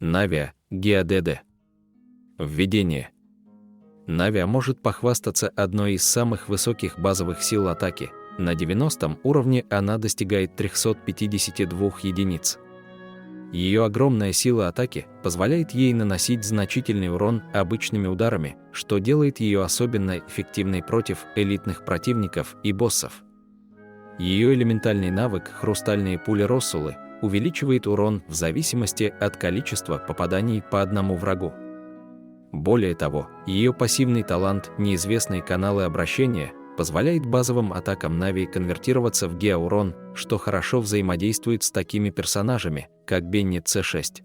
Навия, ГеоДД. Введение. Навия может похвастаться одной из самых высоких базовых сил атаки. На 90 уровне она достигает 352 единиц. Ее огромная сила атаки позволяет ей наносить значительный урон обычными ударами, что делает ее особенно эффективной против элитных противников и боссов. Ее элементальный навык «Хрустальные пули Россулы» увеличивает урон в зависимости от количества попаданий по одному врагу. Более того, ее пассивный талант «Неизвестные каналы обращения» позволяет базовым атакам Навии конвертироваться в геоурон, что хорошо взаимодействует с такими персонажами, как Бенни С6.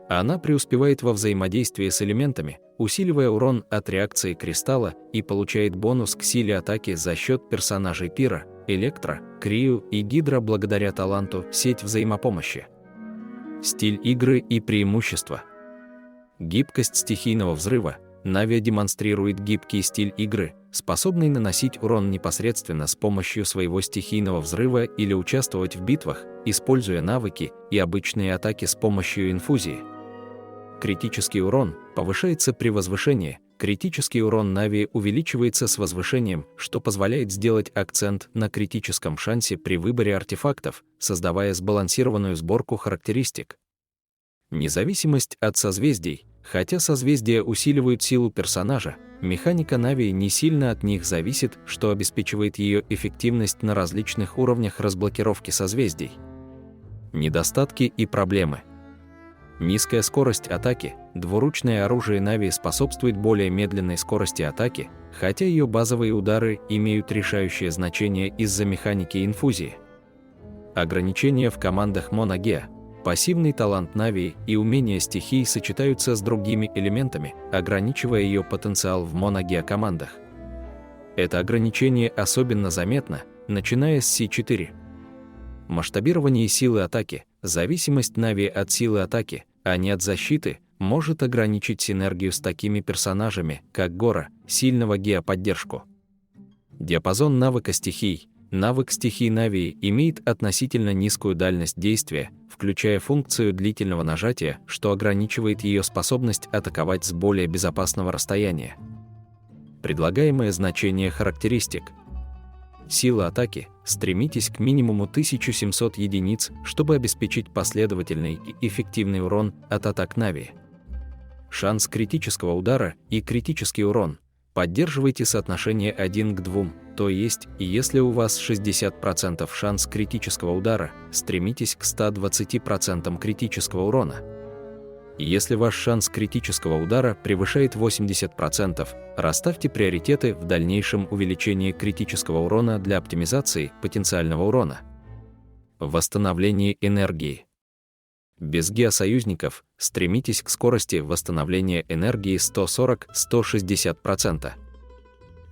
Она преуспевает во взаимодействии с элементами, усиливая урон от реакции кристалла и получает бонус к силе атаки за счет персонажей Пира, Электро, Крию и Гидра благодаря таланту «Сеть взаимопомощи». Стиль игры и преимущества. Гибкость стихийного взрыва. Навия демонстрирует гибкий стиль игры, способный наносить урон непосредственно с помощью своего стихийного взрыва или участвовать в битвах, используя навыки и обычные атаки с помощью инфузии. Критический урон повышается при возвышении. Критический урон Навии увеличивается с возвышением, что позволяет сделать акцент на критическом шансе при выборе артефактов, создавая сбалансированную сборку характеристик. Независимость от созвездий. Хотя созвездия усиливают силу персонажа, механика Навии не сильно от них зависит, что обеспечивает ее эффективность на различных уровнях разблокировки созвездий. Недостатки и проблемы. Низкая скорость атаки. Двуручное оружие Навии способствует более медленной скорости атаки, хотя ее базовые удары имеют решающее значение из-за механики инфузии. Ограничения в командах Моногеа. Пассивный талант Навии и умения стихий сочетаются с другими элементами, ограничивая ее потенциал в моногеа-командах. Это ограничение особенно заметно, начиная с С4. Масштабирование силы атаки. Зависимость Навии от силы атаки, а не от защиты, может ограничить синергию с такими персонажами, как Гора, сильного геоподдержку. Диапазон навыка стихий. Навык стихий Навии имеет относительно низкую дальность действия, включая функцию длительного нажатия, что ограничивает ее способность атаковать с более безопасного расстояния. Предлагаемое значение характеристик. Сила атаки. Стремитесь к минимуму 1700 единиц, чтобы обеспечить последовательный и эффективный урон от атак Навии. Шанс критического удара и критический урон. Поддерживайте соотношение 1 к 2, то есть, если у вас 60% шанс критического удара, стремитесь к 120% критического урона. Если ваш шанс критического удара превышает 80%, расставьте приоритеты в дальнейшем увеличении критического урона для оптимизации потенциального урона. Восстановление энергии. Без геосоюзников стремитесь к скорости восстановления энергии 140-160%.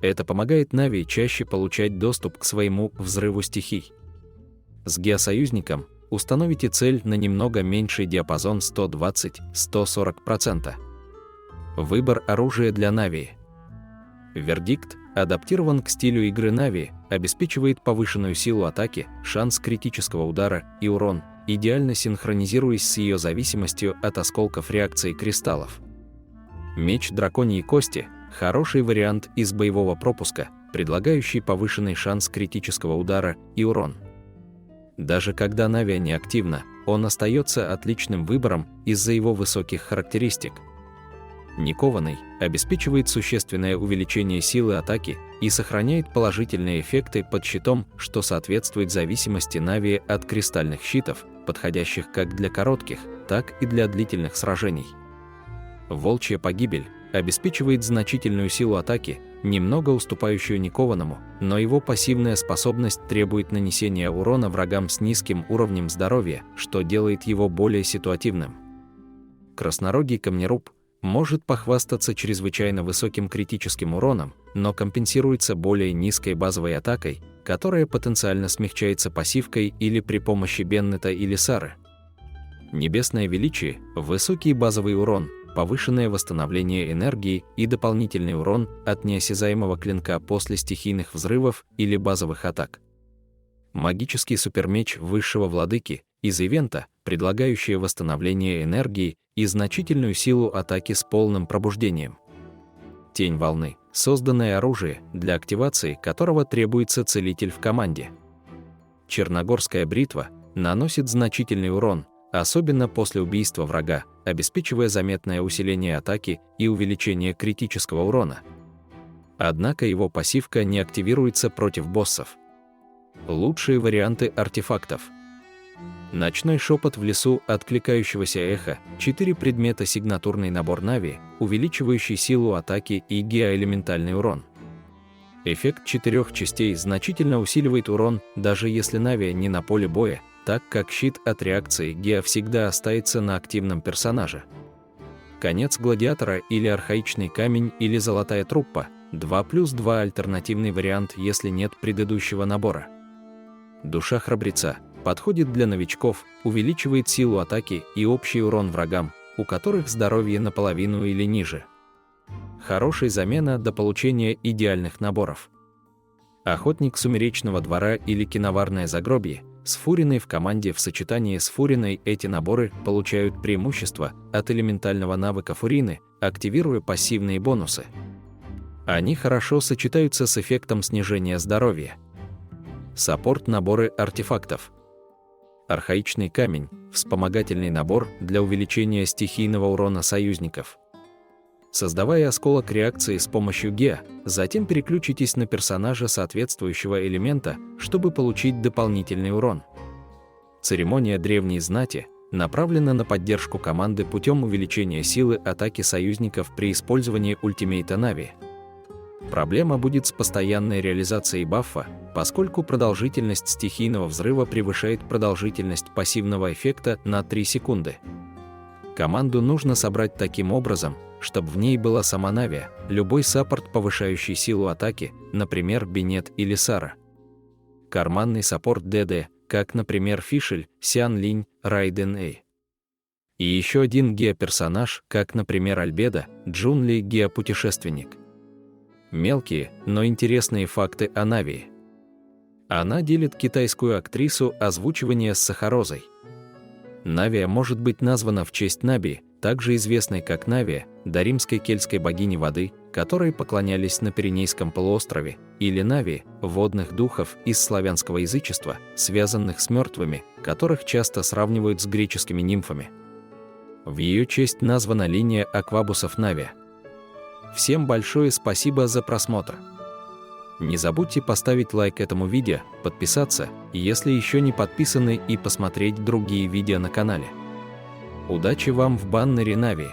Это помогает Навии чаще получать доступ к своему взрыву стихий. С геосоюзником установите цель на немного меньший диапазон 120-140%. Выбор оружия для Навии. Вердикт адаптирован к стилю игры Навии, обеспечивает повышенную силу атаки, шанс критического удара и урон, идеально синхронизируясь с ее зависимостью от осколков реакции кристаллов. Меч драконьей кости – хороший вариант из боевого пропуска, предлагающий повышенный шанс критического удара и урон. Даже когда Навия не активна, он остается отличным выбором из-за его высоких характеристик. Никованный обеспечивает существенное увеличение силы атаки и сохраняет положительные эффекты под щитом, что соответствует зависимости Навии от кристальных щитов, подходящих как для коротких, так и для длительных сражений. Волчья погибель обеспечивает значительную силу атаки, немного уступающую Никованному, но его пассивная способность требует нанесения урона врагам с низким уровнем здоровья, что делает его более ситуативным. Краснорогий камнеруб может похвастаться чрезвычайно высоким критическим уроном, но компенсируется более низкой базовой атакой, которая потенциально смягчается пассивкой или при помощи Беннета или Сары. Небесное величие, высокий базовый урон, повышенное восстановление энергии и дополнительный урон от неосязаемого клинка после стихийных взрывов или базовых атак. Магический супермеч высшего владыки из ивента, предлагающее восстановление энергии и значительную силу атаки с полным пробуждением. Тень волны — созданное оружие, для активации которого требуется целитель в команде. Черногорская бритва наносит значительный урон, особенно после убийства врага, обеспечивая заметное усиление атаки и увеличение критического урона. Однако его пассивка не активируется против боссов. Лучшие варианты артефактов. Ночной шепот в лесу откликающегося эха, 4 предмета, сигнатурный набор Нави, увеличивающий силу атаки и геоэлементальный урон. Эффект 4 частей значительно усиливает урон, даже если Нави не на поле боя, так как щит от реакции гео всегда остается на активном персонаже. Конец гладиатора или архаичный камень или золотая труппа, 2+2 альтернативный вариант, если нет предыдущего набора. Душа храбреца подходит для новичков, увеличивает силу атаки и общий урон врагам, у которых здоровье наполовину или ниже. Хорошая замена до получения идеальных наборов. Охотник сумеречного двора или киноварное загробье с Фуриной в команде в сочетании с Фуриной эти наборы получают преимущество от элементального навыка Фурины, активируя пассивные бонусы. Они хорошо сочетаются с эффектом снижения здоровья. Саппорт наборы артефактов. Архаичный камень – вспомогательный набор для увеличения стихийного урона союзников. Создавая осколок реакции с помощью гео, затем переключитесь на персонажа соответствующего элемента, чтобы получить дополнительный урон. Церемония древней знати направлена на поддержку команды путем увеличения силы атаки союзников при использовании ультимейта Нави. Проблема будет с постоянной реализацией баффа, поскольку продолжительность стихийного взрыва превышает продолжительность пассивного эффекта на 3 секунды. Команду нужно собрать таким образом, чтобы в ней была сама Нави, любой саппорт, повышающий силу атаки, например, Бинет или Сара. Карманный саппорт ДД, как, например, Фишель, Сян Линь, Райден Эй. И еще один гео-персонаж, как, например, Альбедо, Джунли, гео-путешественник. Мелкие, но интересные факты о Нави. Она делит китайскую актрису озвучивания с Сахарозой. Навия может быть названа в честь Наби, также известной как Навия, даримской кельтской богини воды, которой поклонялись на Пиренейском полуострове, или Нави, водных духов из славянского язычества, связанных с мертвыми, которых часто сравнивают с греческими нимфами. В ее честь названа линия аквабусов Навия. Всем большое спасибо за просмотр. Не забудьте поставить лайк этому видео, подписаться, если еще не подписаны, и посмотреть другие видео на канале. Удачи вам в баннере Нави!